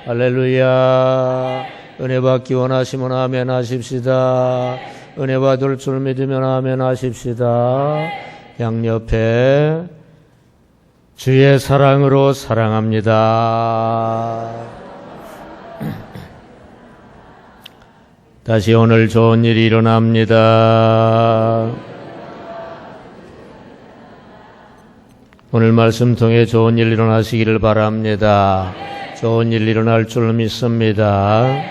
할렐루야. 은혜 받기 원하시면 아멘 하십시다. 은혜 받을 줄 믿으면 아멘 하십시다. 양옆에 주의 사랑으로 사랑합니다. 다시 오늘 좋은 일이 일어납니다. 오늘 말씀 통해 좋은 일 일어나시기를 바랍니다. 좋은 일 일어날 줄 믿습니다.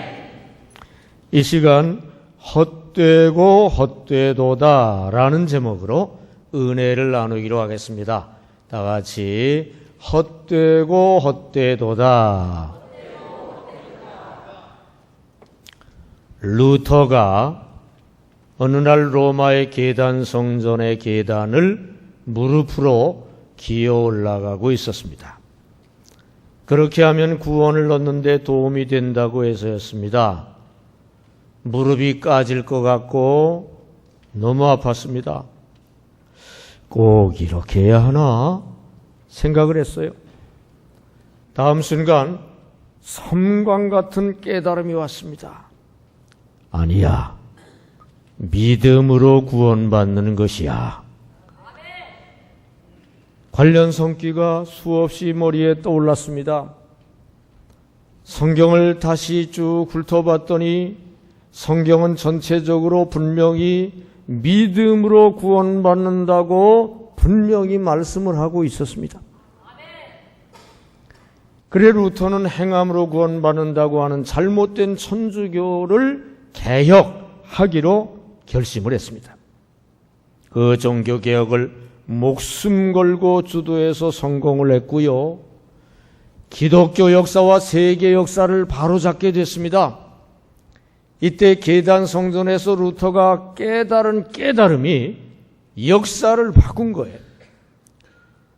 이 시간 헛되고 헛되도다 라는 제목으로 은혜를 나누기로 하겠습니다. 다 같이 헛되고 헛되도다. 루터가 어느 날 로마의 계단 성전의 계단을 무릎으로 기어 올라가고 있었습니다. 그렇게 하면 구원을 얻는데 도움이 된다고 해서였습니다. 무릎이 까질 것 같고 너무 아팠습니다. 꼭 이렇게 해야 하나 생각을 했어요. 다음 순간 섬광 같은 깨달음이 왔습니다. 아니야, 믿음으로 구원받는 것이야. 관련 성기가 수없이 머리에 떠올랐습니다. 성경을 다시 쭉 훑어봤더니 성경은 전체적으로 분명히 믿음으로 구원받는다고 분명히 말씀을 하고 있었습니다. 그래 루터는 행함으로 구원받는다고 하는 잘못된 천주교를 개혁하기로 결심을 했습니다. 그 종교개혁을 목숨 걸고 주도해서 성공을 했고요. 기독교 역사와 세계 역사를 바로잡게 됐습니다. 이때 계단 성전에서 루터가 깨달은 깨달음이 역사를 바꾼 거예요.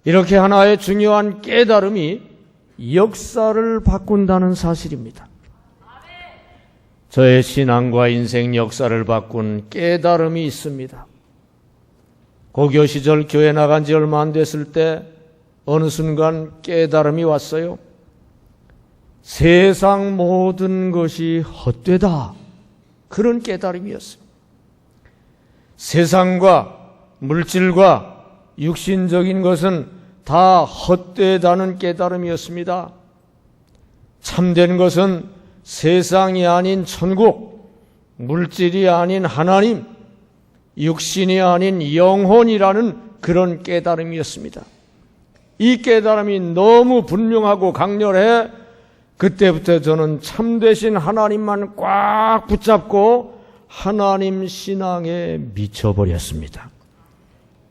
이렇게 하나의 중요한 깨달음이 역사를 바꾼다는 사실입니다. 저의 신앙과 인생 역사를 바꾼 깨달음이 있습니다. 고교 시절 교회 나간 지 얼마 안 됐을 때 어느 순간 깨달음이 왔어요. 세상 모든 것이 헛되다. 그런 깨달음이었어요. 세상과 물질과 육신적인 것은 다 헛되다는 깨달음이었습니다. 참된 것은 세상이 아닌 천국, 물질이 아닌 하나님, 육신이 아닌 영혼이라는 그런 깨달음이었습니다. 이 깨달음이 너무 분명하고 강렬해 그때부터 저는 참되신 하나님만 꽉 붙잡고 하나님 신앙에 미쳐버렸습니다.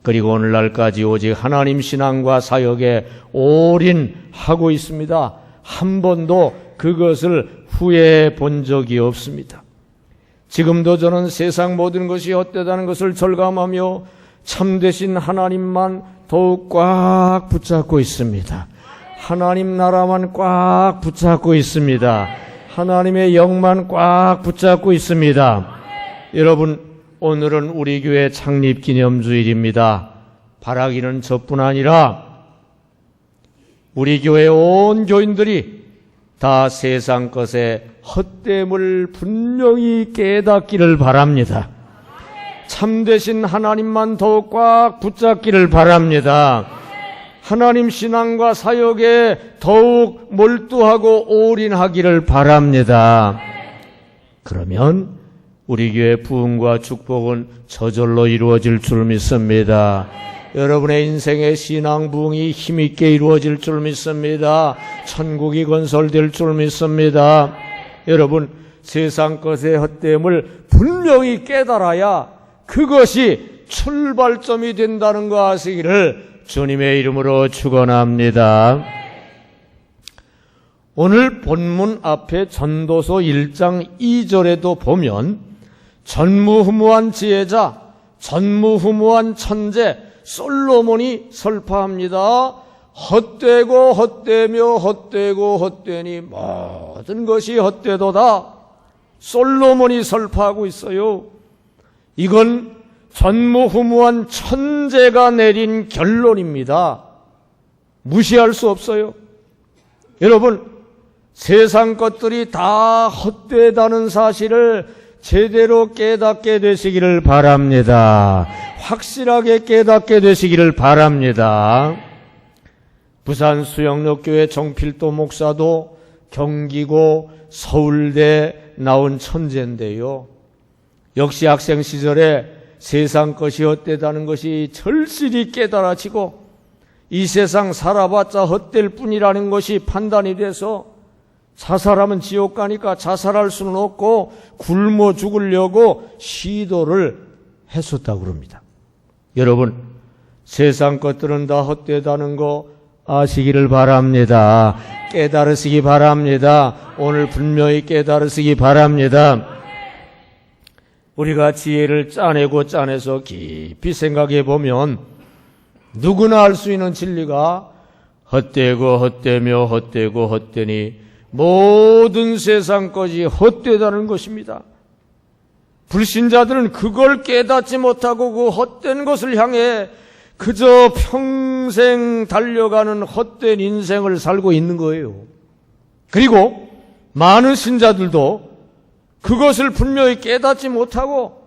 그리고 오늘날까지 오직 하나님 신앙과 사역에 올인하고 있습니다. 한 번도 그것을 후회해 본 적이 없습니다. 지금도 저는 세상 모든 것이 헛되다는 것을 절감하며 참되신 하나님만 더욱 꽉 붙잡고 있습니다. 하나님 나라만 꽉 붙잡고 있습니다. 하나님의 영만 꽉 붙잡고 있습니다. 여러분, 오늘은 우리 교회 창립 기념주일입니다. 바라기는 저뿐 아니라 우리 교회 온 교인들이 다 세상 것의 헛됨을 분명히 깨닫기를 바랍니다. 참되신 하나님만 더욱 꽉 붙잡기를 바랍니다. 하나님 신앙과 사역에 더욱 몰두하고 올인하기를 바랍니다. 그러면 우리 교회 부흥과 축복은 저절로 이루어질 줄 믿습니다. 여러분의 인생의 신앙 부흥이 힘있게 이루어질 줄 믿습니다. 천국이 건설될 줄 믿습니다. 여러분, 세상 것의 헛됨을 분명히 깨달아야 그것이 출발점이 된다는 거 아시기를 주님의 이름으로 축원합니다. 오늘 본문 앞에 전도서 1장 2절에도 보면 전무후무한 지혜자, 전무후무한 천재 솔로몬이 설파합니다. 헛되고 헛되며 헛되고 헛되니 모든 것이 헛되도다. 솔로몬이 설파하고 있어요. 이건 전무후무한 천재가 내린 결론입니다. 무시할 수 없어요. 여러분, 세상 것들이 다 헛되다는 사실을 제대로 깨닫게 되시기를 바랍니다. 확실하게 깨닫게 되시기를 바랍니다. 부산 수영록교회 정필도 목사도 경기고 서울대 나온 천재인데요. 역시 학생 시절에 세상 것이 헛되다는 것이 절실히 깨달아지고 이 세상 살아봤자 헛될 뿐이라는 것이 판단이 돼서 자살하면 지옥 가니까 자살할 수는 없고 굶어 죽으려고 시도를 했었다고 그럽니다. 여러분, 세상 것들은 다 헛되다는 거 아시기를 바랍니다. 깨달으시기 바랍니다. 오늘 분명히 깨달으시기 바랍니다. 우리가 지혜를 짜내고 짜내서 깊이 생각해 보면 누구나 알 수 있는 진리가 헛되고 헛되며 헛되고 헛되니 모든 세상 것이 헛되다는 것입니다. 불신자들은 그걸 깨닫지 못하고 그 헛된 것을 향해 그저 평생 달려가는 헛된 인생을 살고 있는 거예요. 그리고 많은 신자들도 그것을 분명히 깨닫지 못하고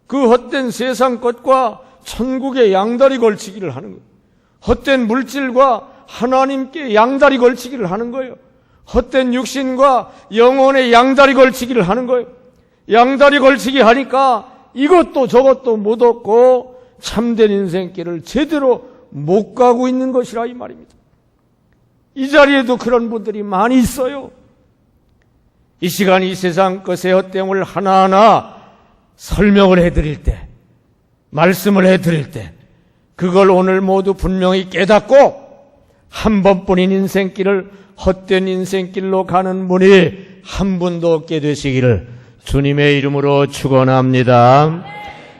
그 헛된 세상 것과 천국의 양다리 걸치기를 하는 거예요. 헛된 물질과 하나님께 양다리 걸치기를 하는 거예요. 헛된 육신과 영혼의 양다리 걸치기를 하는 거예요. 양다리 걸치기 하니까 이것도 저것도 못 얻고 참된 인생길을 제대로 못 가고 있는 것이라 이 말입니다. 이 자리에도 그런 분들이 많이 있어요. 이 시간 이 세상 것의 헛됨을 하나하나 설명을 해드릴 때, 말씀을 해드릴 때 그걸 오늘 모두 분명히 깨닫고 한 번뿐인 인생길을 헛된 인생길로 가는 분이 한 분도 없게 되시기를 주님의 이름으로 축원합니다.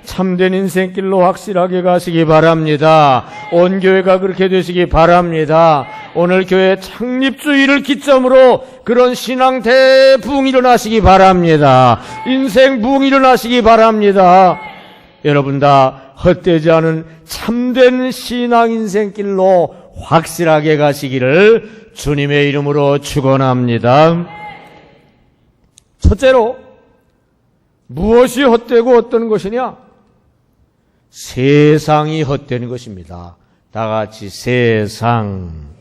참된 인생길로 확실하게 가시기 바랍니다. 온 교회가 그렇게 되시기 바랍니다. 오늘 교회 창립주의를 기점으로 그런 신앙 대부흥 일어나시기 바랍니다. 인생 부흥 일어나시기 바랍니다. 여러분 다 헛되지 않은 참된 신앙 인생길로 확실하게 가시기를 주님의 이름으로 축원합니다. 첫째로 무엇이 헛되고 어떤 것이냐? 세상이 헛되는 것입니다. 다 같이 세상.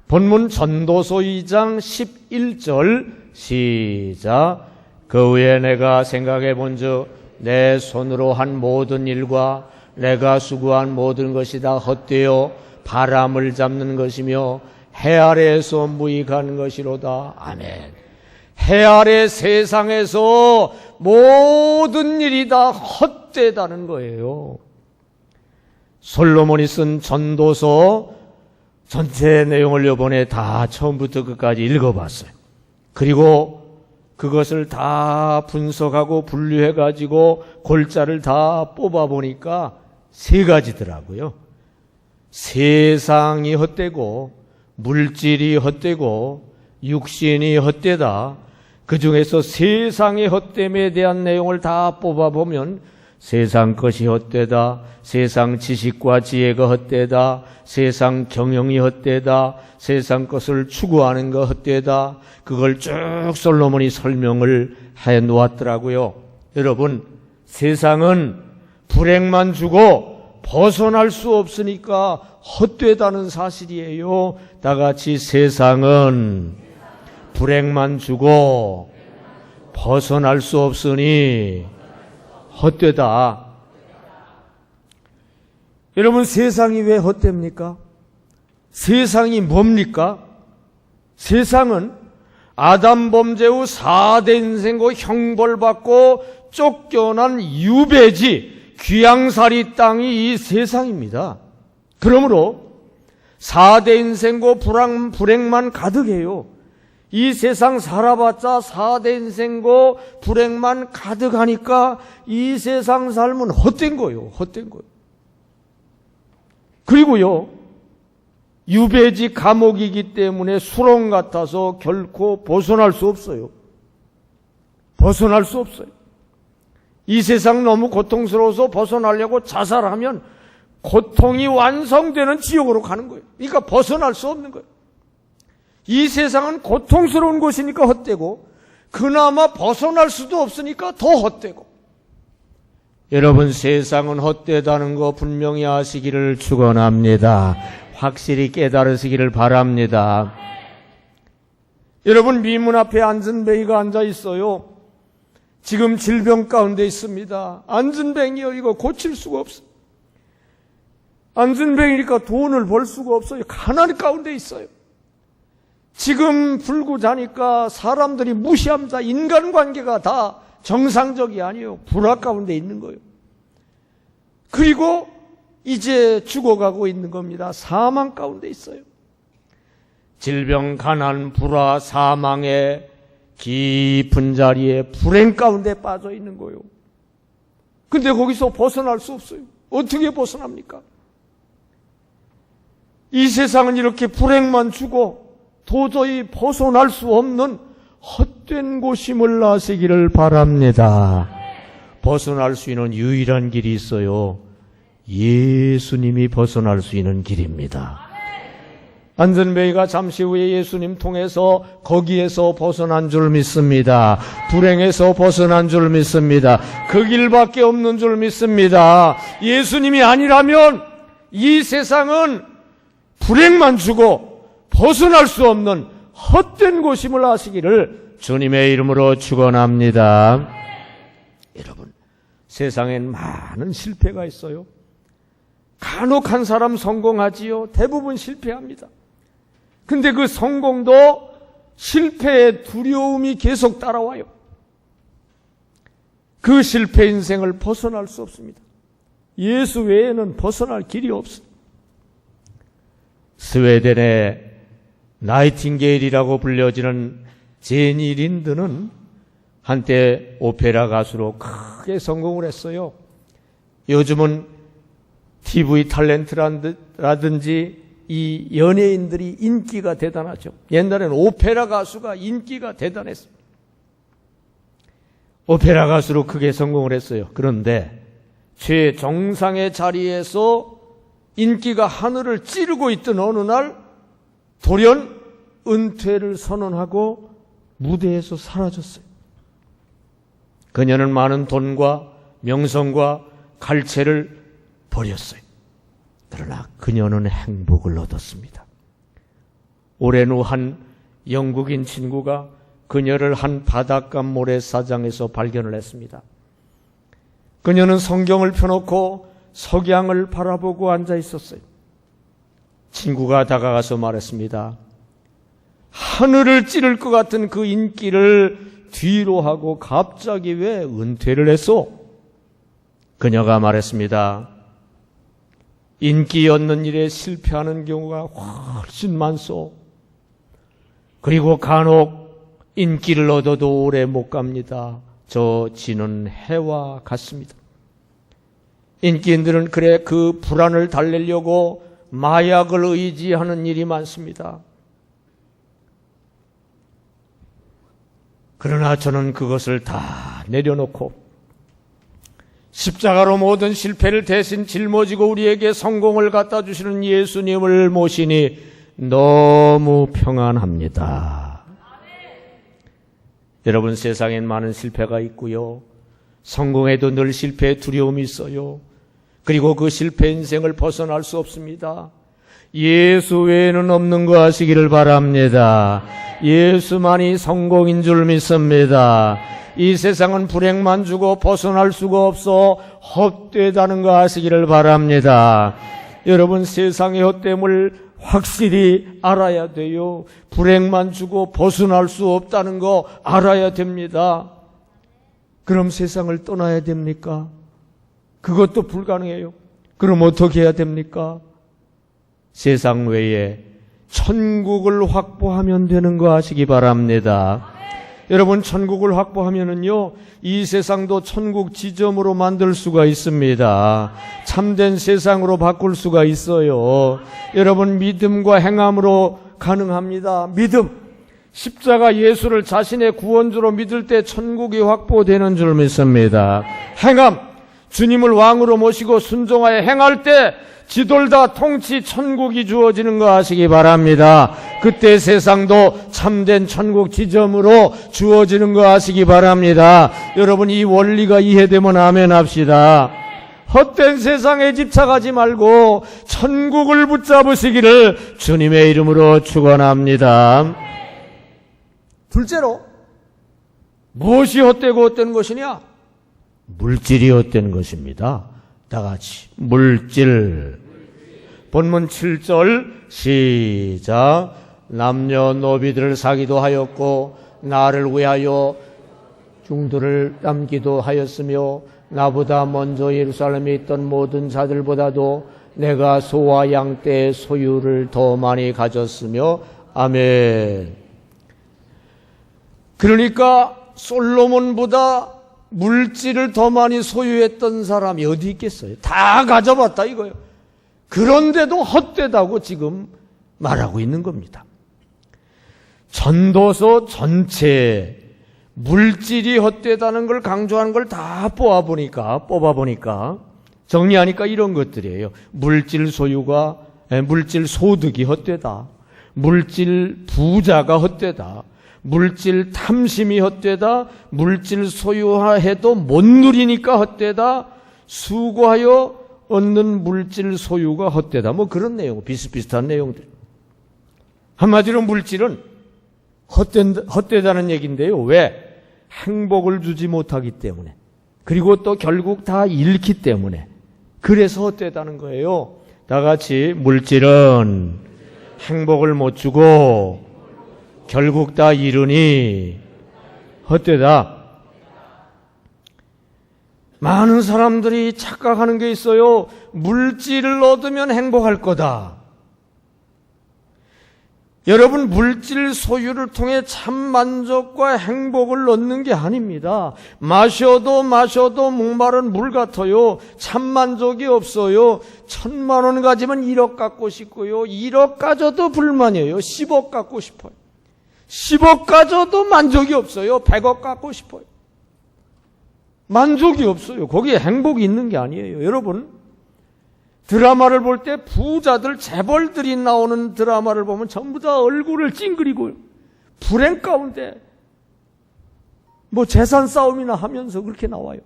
본문 전도서 2장 11절 시작. 그 후에 내가 생각해 본즉 내 손으로 한 모든 일과 내가 수고한 모든 것이 다 헛되어 바람을 잡는 것이며 해 아래에서 무익한 것이로다. 아멘. 해 아래 세상에서 모든 일이 다 헛되다는 거예요. 솔로몬이 쓴 전도서 전체 내용을 이번에 다 처음부터 끝까지 읽어봤어요. 그리고 그것을 다 분석하고 분류해가지고 골자를 다 뽑아보니까 세 가지더라고요. 세상이 헛되고 물질이 헛되고 육신이 헛되다. 그 중에서 세상의 헛됨에 대한 내용을 다 뽑아보면 세상 것이 헛되다, 세상 지식과 지혜가 헛되다, 세상 경영이 헛되다, 세상 것을 추구하는 거 헛되다. 그걸 쭉 솔로몬이 설명을 해 놓았더라고요. 여러분, 세상은 불행만 주고 벗어날 수 없으니까 헛되다는 사실이에요. 다 같이 세상은 불행만 주고 벗어날 수 없으니 헛되다. 여러분, 세상이 왜 헛됩니까? 세상이 뭡니까? 세상은 아담 범죄 후 4대 인생고 형벌받고 쫓겨난 유배지 귀양살이 땅이 이 세상입니다. 그러므로 4대 인생고 불행만 가득해요. 이 세상 살아봤자 4대 인생고 불행만 가득하니까 이 세상 삶은 헛된 거예요. 헛된 거예요. 그리고요, 유배지 감옥이기 때문에 수렁 같아서 결코 벗어날 수 없어요. 벗어날 수 없어요. 이 세상 너무 고통스러워서 벗어나려고 자살하면 고통이 완성되는 지옥으로 가는 거예요. 그러니까 벗어날 수 없는 거예요. 이 세상은 고통스러운 곳이니까 헛되고 그나마 벗어날 수도 없으니까 더 헛되고, 여러분 세상은 헛되다는 거 분명히 아시기를 축원합니다. 확실히 깨달으시기를 바랍니다. 여러분 미문 앞에 안전뱅이가 앉아 있어요. 지금 질병 가운데 있습니다. 안전뱅이요, 이거 고칠 수가 없어요. 안전뱅이니까 돈을 벌 수가 없어요. 가난 가운데 있어요. 지금 불고 자니까 사람들이 무시합니다. 인간관계가 다 정상적이 아니에요. 불화 가운데 있는 거예요. 그리고 이제 죽어가고 있는 겁니다. 사망 가운데 있어요. 질병, 가난, 불화, 사망의 깊은 자리에 불행 가운데 빠져 있는 거예요. 근데 거기서 벗어날 수 없어요. 어떻게 벗어납니까? 이 세상은 이렇게 불행만 주고 도저히 벗어날 수 없는 헛된 곳임을 아시기를 바랍니다. 벗어날 수 있는 유일한 길이 있어요. 예수님이 벗어날 수 있는 길입니다. 안전뱅이가 잠시 후에 예수님 통해서 거기에서 벗어난 줄 믿습니다. 불행에서 벗어난 줄 믿습니다. 그 길밖에 없는 줄 믿습니다. 예수님이 아니라면 이 세상은 불행만 주고 벗어날 수 없는 헛된 곳임을 아시기를 주님의 이름으로 축원합니다. 여러분, 세상엔 많은 실패가 있어요. 간혹 한 사람 성공하지요. 대부분 실패합니다. 근데 그 성공도 실패의 두려움이 계속 따라와요. 그 실패 인생을 벗어날 수 없습니다. 예수 외에는 벗어날 길이 없습니다. 스웨덴의 나이팅게일이라고 불려지는 제니 린드는 한때 오페라 가수로 크게 성공을 했어요. 요즘은 TV 탤런트라든지 이 연예인들이 인기가 대단하죠. 옛날에는 오페라 가수가 인기가 대단했어요. 오페라 가수로 크게 성공을 했어요. 그런데 최정상의 자리에서 인기가 하늘을 찌르고 있던 어느 날 돌연 은퇴를 선언하고 무대에서 사라졌어요. 그녀는 많은 돈과 명성과 갈채를 버렸어요. 그러나 그녀는 행복을 얻었습니다. 오랜 후 한 영국인 친구가 그녀를 한 바닷가 모래사장에서 발견을 했습니다. 그녀는 성경을 펴놓고 석양을 바라보고 앉아 있었어요. 친구가 다가가서 말했습니다. 하늘을 찌를 것 같은 그 인기를 뒤로 하고 갑자기 왜 은퇴를 했소? 그녀가 말했습니다. 인기 얻는 일에 실패하는 경우가 훨씬 많소. 그리고 간혹 인기를 얻어도 오래 못 갑니다. 저 지는 해와 같습니다. 인기인들은 그래 그 불안을 달래려고 마약을 의지하는 일이 많습니다. 그러나 저는 그것을 다 내려놓고 십자가로 모든 실패를 대신 짊어지고 우리에게 성공을 갖다 주시는 예수님을 모시니 너무 평안합니다. 여러분, 세상엔 많은 실패가 있고요. 성공에도 늘 실패의 두려움이 있어요. 그리고 그 실패 인생을 벗어날 수 없습니다. 예수 외에는 없는 거 아시기를 바랍니다. 예수만이 성공인 줄 믿습니다. 이 세상은 불행만 주고 벗어날 수가 없어 헛되다는 거 아시기를 바랍니다. 여러분, 세상의 헛됨을 확실히 알아야 돼요. 불행만 주고 벗어날 수 없다는 거 알아야 됩니다. 그럼 세상을 떠나야 됩니까? 그것도 불가능해요. 그럼 어떻게 해야 됩니까? 세상 외에 천국을 확보하면 되는 거 아시기 바랍니다. 여러분, 천국을 확보하면은요, 이 세상도 천국 지점으로 만들 수가 있습니다. 참된 세상으로 바꿀 수가 있어요. 여러분, 믿음과 행함으로 가능합니다. 믿음. 십자가 예수를 자신의 구원주로 믿을 때 천국이 확보되는 줄 믿습니다. 행함. 주님을 왕으로 모시고 순종하여 행할 때 지돌다 통치 천국이 주어지는 거 아시기 바랍니다. 그때 세상도 참된 천국 지점으로 주어지는 거 아시기 바랍니다. 여러분, 이 원리가 이해되면 아멘 합시다. 헛된 세상에 집착하지 말고 천국을 붙잡으시기를 주님의 이름으로 축원합니다. 둘째로, 무엇이 헛되고 헛된 것이냐? 물질이 헛된 것입니다. 다 같이 물질. 본문 7절 시작. 남녀노비들을 사기도 하였고 나를 위하여 중도를 남기도 하였으며 나보다 먼저 예루살렘에 있던 모든 자들보다도 내가 소와 양 떼의 소유를 더 많이 가졌으며 아멘. 그러니까 솔로몬보다 물질을 더 많이 소유했던 사람이 어디 있겠어요? 다 가져봤다 이거예요. 그런데도 헛되다고 지금 말하고 있는 겁니다. 전도서 전체에 물질이 헛되다는 걸 강조하는 걸 다 뽑아보니까 정리하니까 이런 것들이에요. 물질 소득이 헛되다. 물질 부자가 헛되다. 물질 탐심이 헛되다. 물질 소유해도 못 누리니까 헛되다. 수고하여 얻는 물질 소유가 헛되다. 뭐 그런 내용, 비슷비슷한 내용들. 한마디로 물질은 헛되다는 얘기인데요. 왜? 행복을 주지 못하기 때문에. 그리고 또 결국 다 잃기 때문에. 그래서 헛되다는 거예요. 다 같이 물질은 행복을 못 주고 결국 다 이르니 헛되다. 많은 사람들이 착각하는 게 있어요. 물질을 얻으면 행복할 거다. 여러분, 물질 소유를 통해 참 만족과 행복을 얻는 게 아닙니다. 마셔도 목마른 물 같아요. 참 만족이 없어요. 1,000만 원 가지면 1억 갖고 싶고요. 1억 가져도 불만이에요. 10억 갖고 싶어요. 10억 가져도 만족이 없어요. 100억 갖고 싶어요. 만족이 없어요. 거기에 행복이 있는 게 아니에요. 여러분, 드라마를 볼 때 부자들, 재벌들이 나오는 드라마를 보면 전부 다 얼굴을 찡그리고 불행 가운데 뭐 재산 싸움이나 하면서 그렇게 나와요.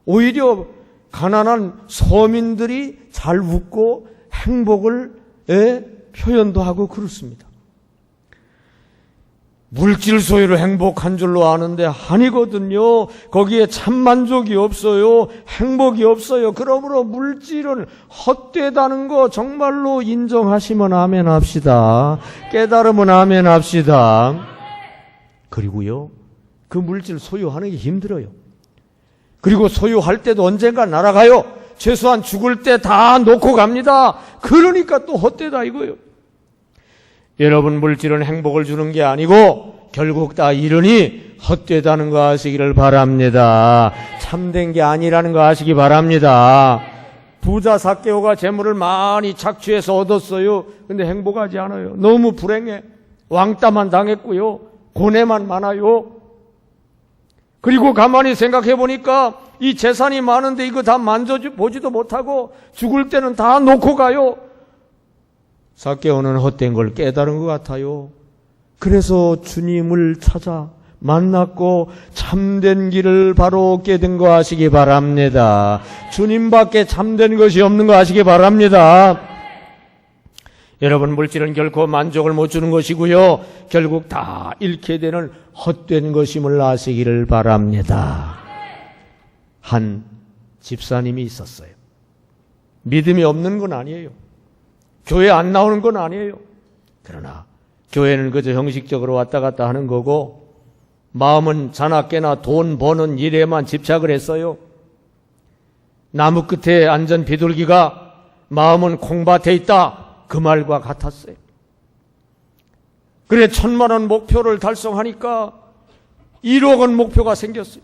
오히려 가난한 서민들이 잘 웃고 행복을 표현도 하고 그렇습니다. 물질 소유를 행복한 줄로 아는데 아니거든요. 거기에 참 만족이 없어요. 행복이 없어요. 그러므로 물질은 헛되다는 거 정말로 인정하시면 아멘 합시다. 깨달으면 아멘 합시다. 그리고요, 그 물질 소유하는 게 힘들어요. 그리고 소유할 때도 언젠가 날아가요. 최소한 죽을 때 다 놓고 갑니다. 그러니까 또 헛되다 이거예요. 여러분, 물질은 행복을 주는 게 아니고 결국 다 이르니 헛되다는 거 아시기를 바랍니다. 참된 게 아니라는 거 아시기 바랍니다. 부자 삭개오가 재물을 많이 착취해서 얻었어요. 근데 행복하지 않아요. 너무 불행해. 왕따만 당했고요. 고뇌만 많아요. 그리고 가만히 생각해 보니까 이 재산이 많은데 이거 다 만져보지도 못하고 죽을 때는 다 놓고 가요. 삭개오는 헛된 걸 깨달은 것 같아요. 그래서 주님을 찾아 만났고 참된 길을 바로 깨닫는 거 아시기 바랍니다. 주님밖에 참된 것이 없는 거 아시기 바랍니다. 여러분, 물질은 결코 만족을 못 주는 것이고요. 결국 다 잃게 되는 헛된 것임을 아시기를 바랍니다. 한 집사님이 있었어요. 믿음이 없는 건 아니에요. 교회 안 나오는 건 아니에요. 그러나 교회는 그저 형식적으로 왔다 갔다 하는 거고 마음은 자나깨나 돈 버는 일에만 집착을 했어요. 나무 끝에 앉은 비둘기가 마음은 콩밭에 있다, 그 말과 같았어요. 그래 1,000만 원 목표를 달성하니까 1억 원 목표가 생겼어요.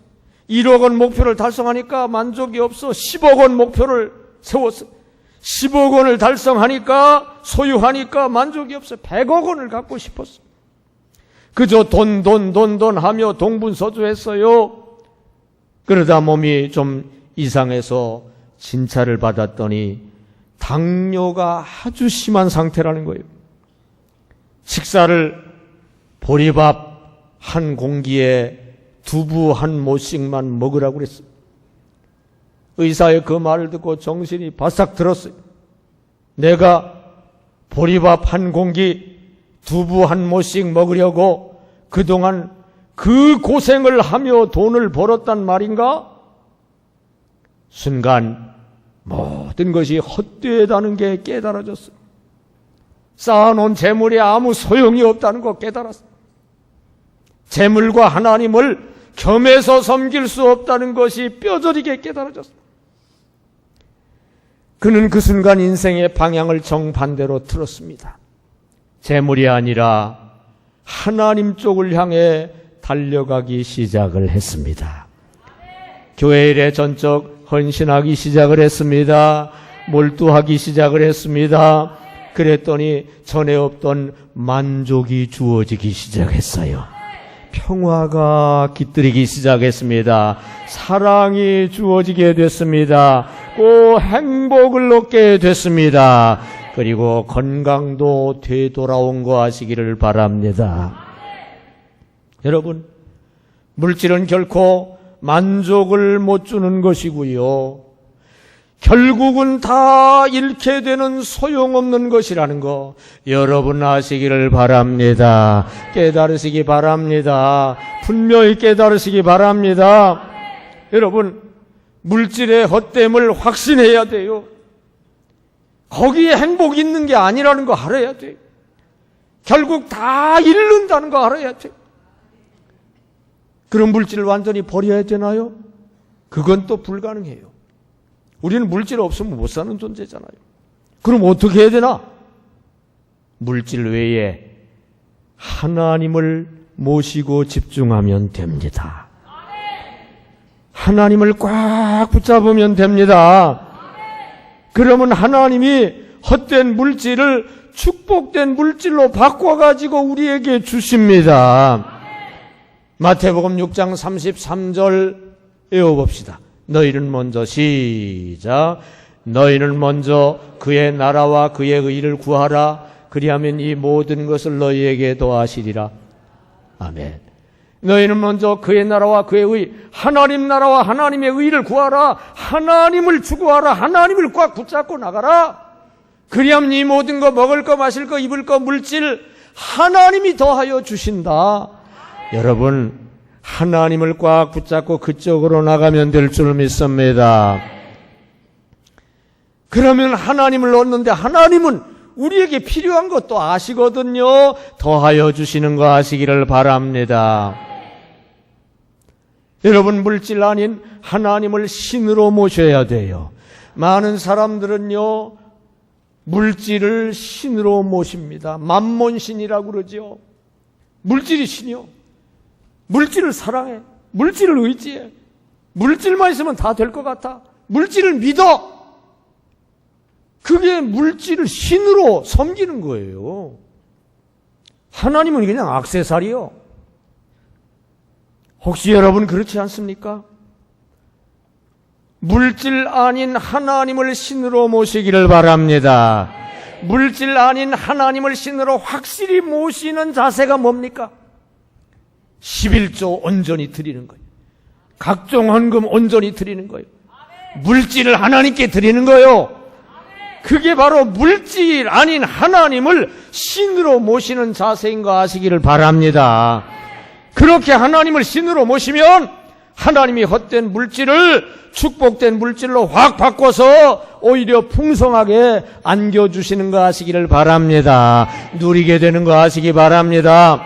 1억 원 목표를 달성하니까 만족이 없어 10억 원 목표를 세웠어요. 10억 원을 달성하니까, 소유하니까 만족이 없어 100억 원을 갖고 싶었어. 그저 돈 하며 동분서주했어요. 그러다 몸이 좀 이상해서 진찰을 받았더니 당뇨가 아주 심한 상태라는 거예요. 식사를 보리밥 한 공기에 두부 한 모씩만 먹으라고 그랬어요. 의사의 그 말을 듣고 정신이 바싹 들었어요. 내가 보리밥 한 공기, 두부 한 모씩 먹으려고 그동안 그 고생을 하며 돈을 벌었단 말인가? 순간 모든 것이 헛되다는 게 깨달아졌어요. 쌓아놓은 재물이 아무 소용이 없다는 거 깨달았어요. 재물과 하나님을 겸해서 섬길 수 없다는 것이 뼈저리게 깨달아졌어요. 그는 그 순간 인생의 방향을 정반대로 틀었습니다. 재물이 아니라 하나님 쪽을 향해 달려가기 시작을 했습니다. 교회 일에 전적 헌신하기 시작을 했습니다. 몰두하기 시작을 했습니다. 그랬더니 전에 없던 만족이 주어지기 시작했어요. 평화가 깃들이기 시작했습니다. 사랑이 주어지게 됐습니다. 꼭 행복을 얻게 됐습니다. 그리고 건강도 되돌아온 거 아시기를 바랍니다. 여러분, 물질은 결코 만족을 못 주는 것이고요. 결국은 다 잃게 되는 소용없는 것이라는 거 여러분 아시기를 바랍니다. 깨달으시기 바랍니다. 분명히 깨달으시기 바랍니다. 여러분, 물질의 헛됨을 확신해야 돼요. 거기에 행복이 있는 게 아니라는 거 알아야 돼요. 결국 다 잃는다는 거 알아야 돼요. 그런 물질을 완전히 버려야 되나요? 그건 또 불가능해요. 우리는 물질 없으면 못 사는 존재잖아요. 그럼 어떻게 해야 되나? 물질 외에 하나님을 모시고 집중하면 됩니다. 하나님을 꽉 붙잡으면 됩니다. 그러면 하나님이 헛된 물질을 축복된 물질로 바꿔가지고 우리에게 주십니다. 마태복음 6장 33절 외워봅시다. 너희는 먼저 시작. 너희는 먼저 그의 나라와 그의 의를 구하라. 그리하면 이 모든 것을 너희에게 더하시리라. 아멘. 너희는 먼저 그의 나라와 그의 의, 하나님 나라와 하나님의 의를 구하라. 하나님을 추구하라. 하나님을 꽉 붙잡고 나가라. 그리하면 이 모든 거 먹을 거 마실 거 입을 거 물질 하나님이 더하여 주신다. 여러분, 하나님을 꽉 붙잡고 그쪽으로 나가면 될 줄 믿습니다. 그러면 하나님을 얻는데 하나님은 우리에게 필요한 것도 아시거든요. 더하여 주시는 거 아시기를 바랍니다. 여러분, 물질 아닌 하나님을 신으로 모셔야 돼요. 많은 사람들은요, 물질을 신으로 모십니다. 만몬신이라고 그러죠. 물질이 신이요. 물질을 사랑해. 물질을 의지해. 물질만 있으면 다 될 것 같아. 물질을 믿어. 그게 물질을 신으로 섬기는 거예요. 하나님은 그냥 액세서리요. 혹시 여러분 그렇지 않습니까? 물질 아닌 하나님을 신으로 모시기를 바랍니다. 물질 아닌 하나님을 신으로 확실히 모시는 자세가 뭡니까? 11조 온전히 드리는 거예요. 각종 헌금 온전히 드리는 거예요. 물질을 하나님께 드리는 거예요. 그게 바로 물질 아닌 하나님을 신으로 모시는 자세인 거 아시기를 바랍니다. 그렇게 하나님을 신으로 모시면 하나님이 헛된 물질을 축복된 물질로 확 바꿔서 오히려 풍성하게 안겨주시는 거 아시기를 바랍니다. 누리게 되는 거 아시기 바랍니다.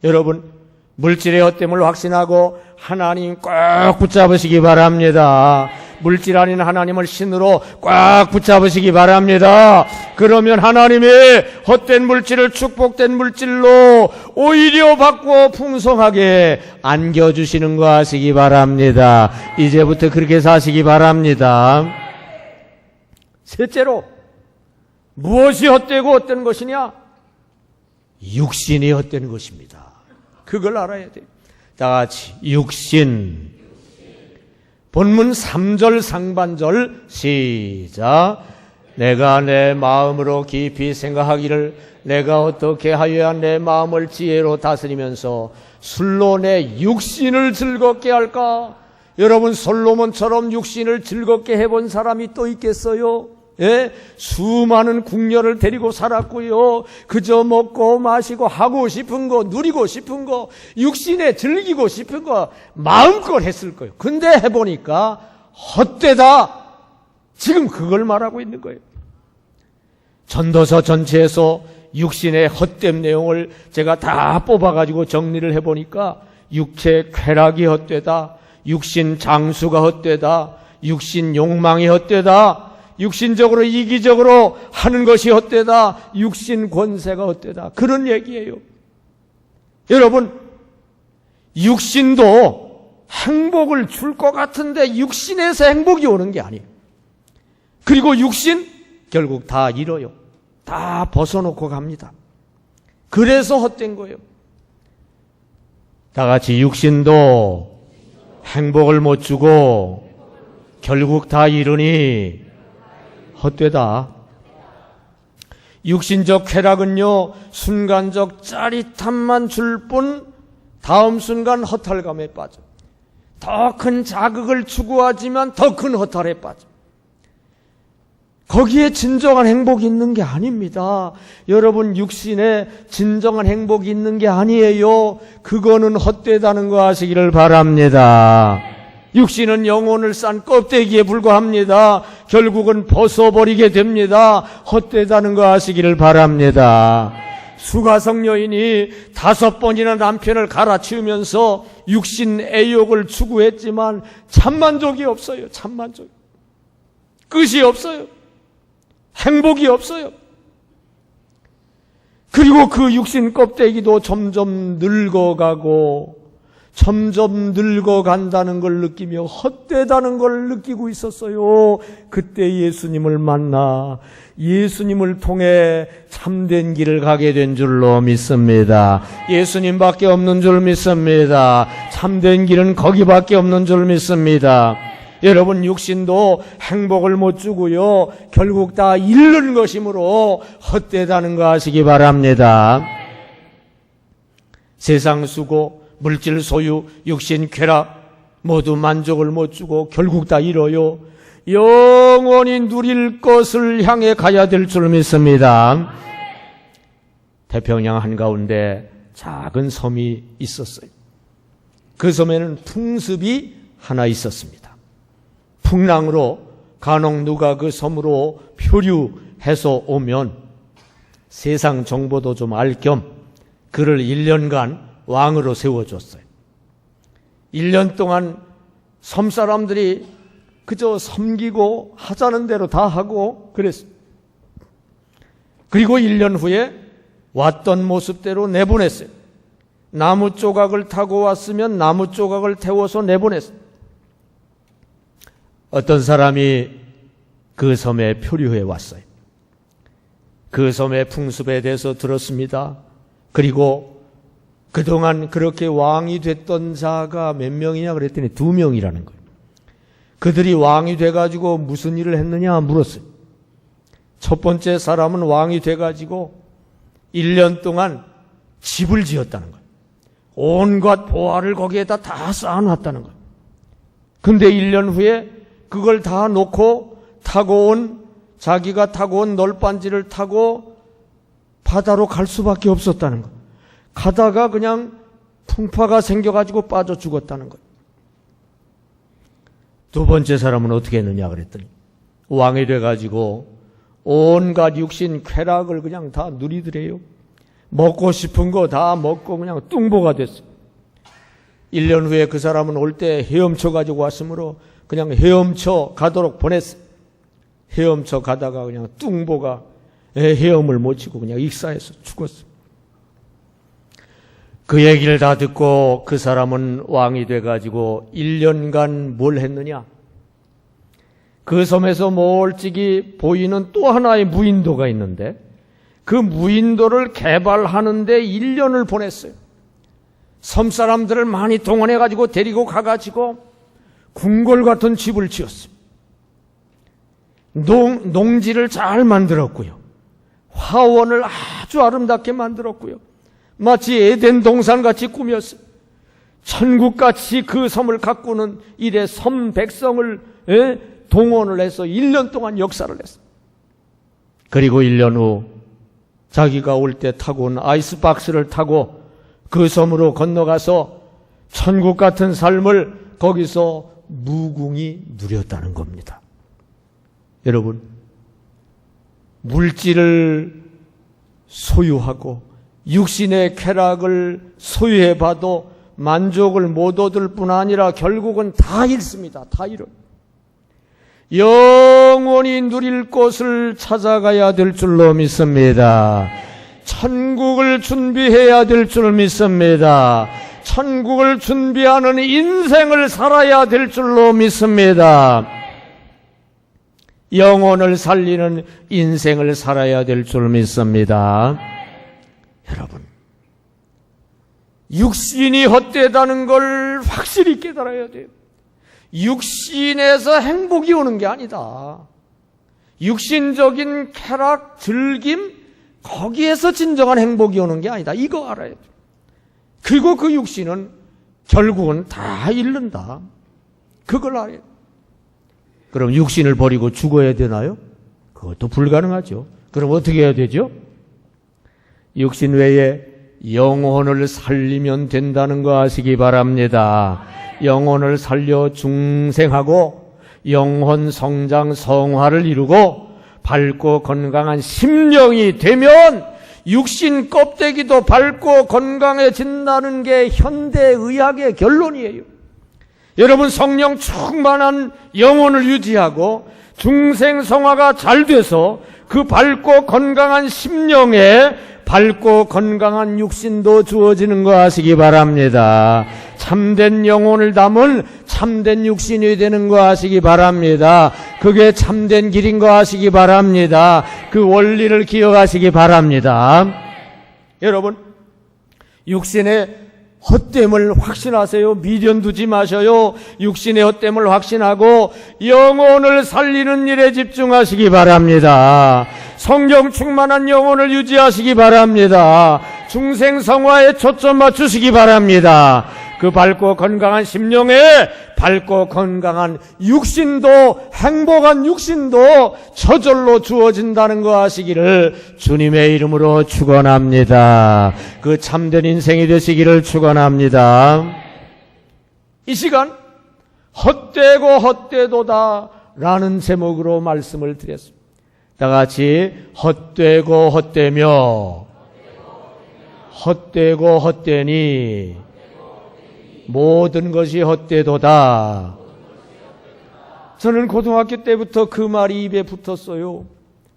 여러분, 물질의 헛됨을 확신하고 하나님 꽉 붙잡으시기 바랍니다. 물질 아닌 하나님을 신으로 꽉 붙잡으시기 바랍니다. 그러면 하나님이 헛된 물질을 축복된 물질로 오히려 바꾸어 풍성하게 안겨주시는 거 아시기 바랍니다. 이제부터 그렇게 사시기 바랍니다. 셋째로, 무엇이 헛되고 헛된 것이냐? 육신이 헛된 것입니다. 그걸 알아야 돼요. 다 같이 육신. 본문 3절 상반절 시작. 내가 내 마음으로 깊이 생각하기를 내가 어떻게 하여야 내 마음을 지혜로 다스리면서 술로 내 육신을 즐겁게 할까? 여러분, 솔로몬처럼 육신을 즐겁게 해본 사람이 또 있겠어요? 예? 수많은 궁녀를 데리고 살았고요. 그저 먹고 마시고 하고 싶은 거, 누리고 싶은 거, 육신에 즐기고 싶은 거 마음껏 했을 거예요. 근데 해보니까 헛되다. 지금 그걸 말하고 있는 거예요. 전도서 전체에서 육신의 헛됨 내용을 제가 다 뽑아가지고 정리를 해보니까 육체 쾌락이 헛되다, 육신 장수가 헛되다, 육신 욕망이 헛되다, 육신적으로 이기적으로 하는 것이 헛되다, 육신 권세가 헛되다, 그런 얘기예요. 여러분, 육신도 행복을 줄 것 같은데 육신에서 행복이 오는 게 아니에요. 그리고 육신 결국 다 잃어요. 다 벗어놓고 갑니다. 그래서 헛된 거예요. 다 같이 육신도 행복을 못 주고 결국 다 잃으니 헛되다. 육신적 쾌락은요, 순간적 짜릿함만 줄 뿐 다음 순간 허탈감에 빠져. 더 큰 자극을 추구하지만 더 큰 허탈에 빠져. 거기에 진정한 행복이 있는 게 아닙니다. 여러분, 육신에 진정한 행복이 있는 게 아니에요. 그거는 헛되다는 거 아시기를 바랍니다. 육신은 영혼을 싼 껍데기에 불과합니다. 결국은 벗어버리게 됩니다. 헛되다는 거 아시기를 바랍니다. 수가성 여인이 5번이나 남편을 갈아치우면서 육신 애욕을 추구했지만 참만족이 없어요. 참만족. 끝이 없어요. 행복이 없어요. 그리고 그 육신 껍데기도 점점 늙어가고 점점 늙어간다는 걸 느끼며 헛되다는 걸 느끼고 있었어요. 그때 예수님을 만나 예수님을 통해 참된 길을 가게 된 줄로 믿습니다. 예수님밖에 없는 줄 믿습니다. 참된 길은 거기밖에 없는 줄 믿습니다. 여러분, 육신도 행복을 못 주고요, 결국 다 잃는 것이므로 헛되다는 거 아시기 바랍니다. 세상 수고, 물질 소유, 육신 쾌락 모두 만족을 못 주고 결국 다 잃어요. 영원히 누릴 것을 향해 가야 될 줄 믿습니다. 태평양 한가운데 작은 섬이 있었어요. 그 섬에는 풍습이 하나 있었습니다. 풍랑으로 간혹 누가 그 섬으로 표류해서 오면 세상 정보도 좀 알 겸 그를 1년간 왕으로 세워줬어요. 1년 동안 섬 사람들이 그저 섬기고 하자는 대로 다 하고 그랬어요. 그리고 1년 후에 왔던 모습대로 내보냈어요. 나무 조각을 타고 왔으면 나무 조각을 태워서 내보냈어요. 어떤 사람이 그 섬에 표류해 왔어요. 그 섬의 풍습에 대해서 들었습니다. 그리고 그동안 그렇게 왕이 됐던 자가 몇 명이냐 그랬더니 2명이라는 거예요. 그들이 왕이 돼가지고 무슨 일을 했느냐 물었어요. 첫 번째 사람은 왕이 돼가지고 1년 동안 집을 지었다는 거예요. 온갖 보화를 거기에다 다 쌓아놨다는 거예요. 근데 1년 후에 그걸 다 놓고 자기가 타고 온 널빤지를 타고 바다로 갈 수밖에 없었다는 거예요. 가다가 그냥 풍파가 생겨가지고 빠져 죽었다는 거예요. 두 번째 사람은 어떻게 했느냐 그랬더니 왕이 돼가지고 온갖 육신 쾌락을 그냥 다 누리더래요. 먹고 싶은 거 다 먹고 그냥 뚱보가 됐어요. 1년 후에 그 사람은 올 때 헤엄쳐 가지고 왔으므로 그냥 헤엄쳐 가도록 보냈어요. 헤엄쳐 가다가 그냥 뚱보가 헤엄을 못 치고 그냥 익사해서 죽었어요. 그 얘기를 다 듣고 그 사람은 왕이 돼가지고 1년간 뭘 했느냐? 그 섬에서 멀찍이 보이는 또 하나의 무인도가 있는데 그 무인도를 개발하는데 1년을 보냈어요. 섬 사람들을 많이 동원해가지고 데리고 가가지고 궁궐 같은 집을 지었습니다. 농지를 잘 만들었고요. 화원을 아주 아름답게 만들었고요. 마치 에덴 동산같이 꾸몄어요. 천국같이 그 섬을 가꾸는 일에 섬 백성을 동원을 해서 1년 동안 역사를 했어요. 그리고 1년 후 자기가 올 때 타고 온 아이스박스를 타고 그 섬으로 건너가서 천국 같은 삶을 거기서 무궁히 누렸다는 겁니다. 여러분, 물질을 소유하고 육신의 쾌락을 소유해봐도 만족을 못 얻을 뿐 아니라 결국은 다 잃습니다. 다 잃어요. 영원히 누릴 곳을 찾아가야 될 줄로 믿습니다. 천국을 준비해야 될 줄 믿습니다. 천국을 준비하는 인생을 살아야 될 줄로 믿습니다. 영혼을 살리는 인생을 살아야 될 줄 믿습니다. 여러분, 육신이 헛되다는 걸 확실히 깨달아야 돼요. 육신에서 행복이 오는 게 아니다. 육신적인 쾌락, 즐김, 거기에서 진정한 행복이 오는 게 아니다. 이거 알아야 돼요. 그리고 그 육신은 결국은 다 잃는다. 그걸 알아야 돼요. 그럼 육신을 버리고 죽어야 되나요? 그것도 불가능하죠. 그럼 어떻게 해야 되죠? 육신 외에 영혼을 살리면 된다는 거 아시기 바랍니다. 영혼을 살려 중생하고 영혼 성장 성화를 이루고 밝고 건강한 심령이 되면 육신 껍데기도 밝고 건강해진다는 게 현대의학의 결론이에요. 여러분, 성령 충만한 영혼을 유지하고 중생 성화가 잘 돼서 그 밝고 건강한 심령에 밝고 건강한 육신도 주어지는 거 아시기 바랍니다. 참된 영혼을 담은 참된 육신이 되는 거 아시기 바랍니다. 그게 참된 길인 거 아시기 바랍니다. 그 원리를 기억하시기 바랍니다. 여러분, 육신의 헛됨을 확신하세요. 미련 두지 마셔요. 육신의 헛됨을 확신하고 영혼을 살리는 일에 집중하시기 바랍니다. 성령 충만한 영혼을 유지하시기 바랍니다. 중생성화에 초점 맞추시기 바랍니다. 그 밝고 건강한 심령에 밝고 건강한 육신도, 행복한 육신도 저절로 주어진다는 거 아시기를 주님의 이름으로 축원합니다. 그 참된 인생이 되시기를 축원합니다. 이 시간 헛되고 헛되도다 라는 제목으로 말씀을 드렸습니다. 다 같이 헛되고 헛되며 헛되고 헛되니 모든 것이 헛되도다. 저는 고등학교 때부터 그 말이 입에 붙었어요.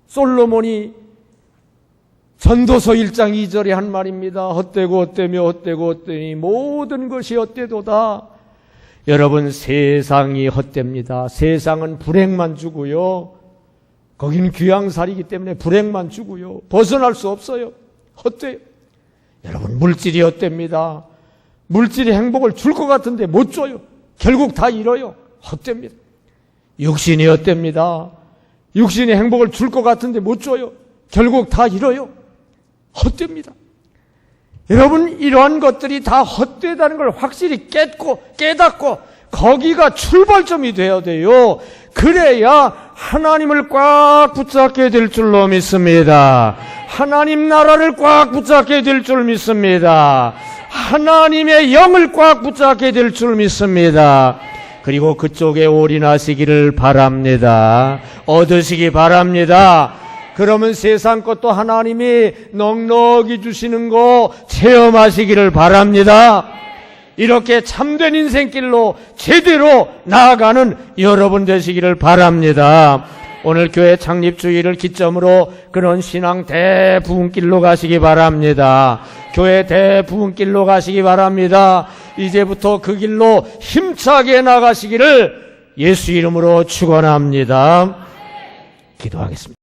솔로몬이 전도서 1장 2절에 한 말입니다. 헛되고 헛되며 헛되고 헛되니 모든 것이 헛되도다. 여러분, 세상이 헛됩니다. 세상은 불행만 주고요. 거기는 귀양살이기 때문에 불행만 주고요. 벗어날 수 없어요. 헛돼요. 여러분, 물질이 헛됩니다. 물질이 행복을 줄 것 같은데 못 줘요. 결국 다 잃어요. 헛됩니다. 육신이 헛됩니다. 육신이 행복을 줄 것 같은데 못 줘요. 결국 다 잃어요. 헛됩니다. 여러분, 이러한 것들이 다 헛되다는 걸 확실히 깨닫고 거기가 출발점이 되어야 돼요. 그래야 하나님을 꽉 붙잡게 될 줄로 믿습니다. 하나님 나라를 꽉 붙잡게 될 줄 믿습니다. 하나님의 영을 꽉 붙잡게 될 줄 믿습니다. 그리고 그쪽에 올인하시기를 바랍니다. 얻으시기 바랍니다. 그러면 세상 것도 하나님이 넉넉히 주시는 거 체험하시기를 바랍니다. 이렇게 참된 인생길로 제대로 나아가는 여러분 되시기를 바랍니다. 오늘 교회 창립주의를 기점으로 그런 신앙 대부흥길로 가시기 바랍니다. 교회 대부흥길로 가시기 바랍니다. 이제부터 그 길로 힘차게 나가시기를 예수 이름으로 축원합니다. 기도하겠습니다.